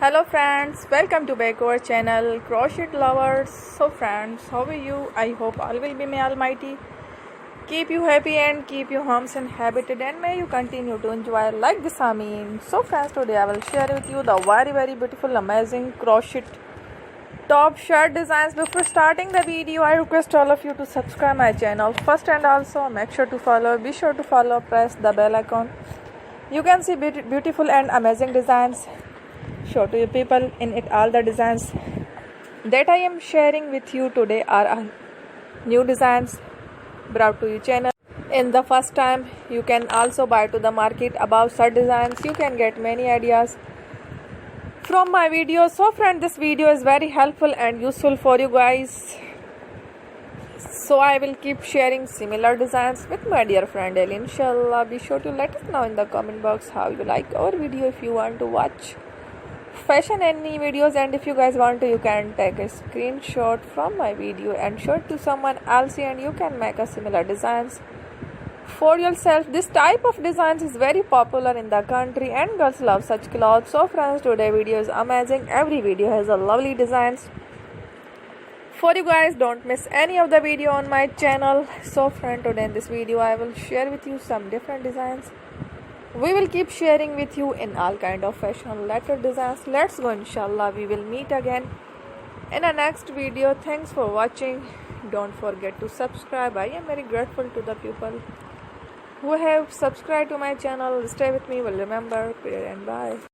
Hello friends, welcome to back our channel Crochet Lovers. So friends, how are you? I hope all will be may almighty keep you happy and keep your homes inhabited, and may you continue to enjoy like this. So friends, today I will share with you the very beautiful amazing crochet top shirt designs. Before starting the video, I request all of you to subscribe my channel first, and also be sure to follow, press the bell icon. You can see beautiful and amazing designs show to you people in it. All the designs that I am sharing with you today are new designs brought to your channel in the first time. You can also buy to the market about such designs. You can get many ideas from my videos. So friend, this video is very helpful and useful for you guys, so I will keep sharing similar designs with my dear friend Ali. Inshallah, be sure to let us know in the comment box how you like our video. If you want to watch fashion any videos, and if you guys want to, you can take a screenshot from my video and show it to someone else, and you can make a similar designs for yourself. This type of designs is very popular in the country and girls love such clothes. So friends, today video is amazing. Every video has a lovely designs for you guys. Don't miss any of the video on my channel. So friend, today in this video I will share with you some different designs. We will keep sharing with you in all kind of fashion letter designs. Let's go. Inshallah, we will meet again in a next video. Thanks for watching. Don't forget to subscribe. I am very grateful to the people who have subscribed to my channel. Stay with me. Will remember. Prayer and bye.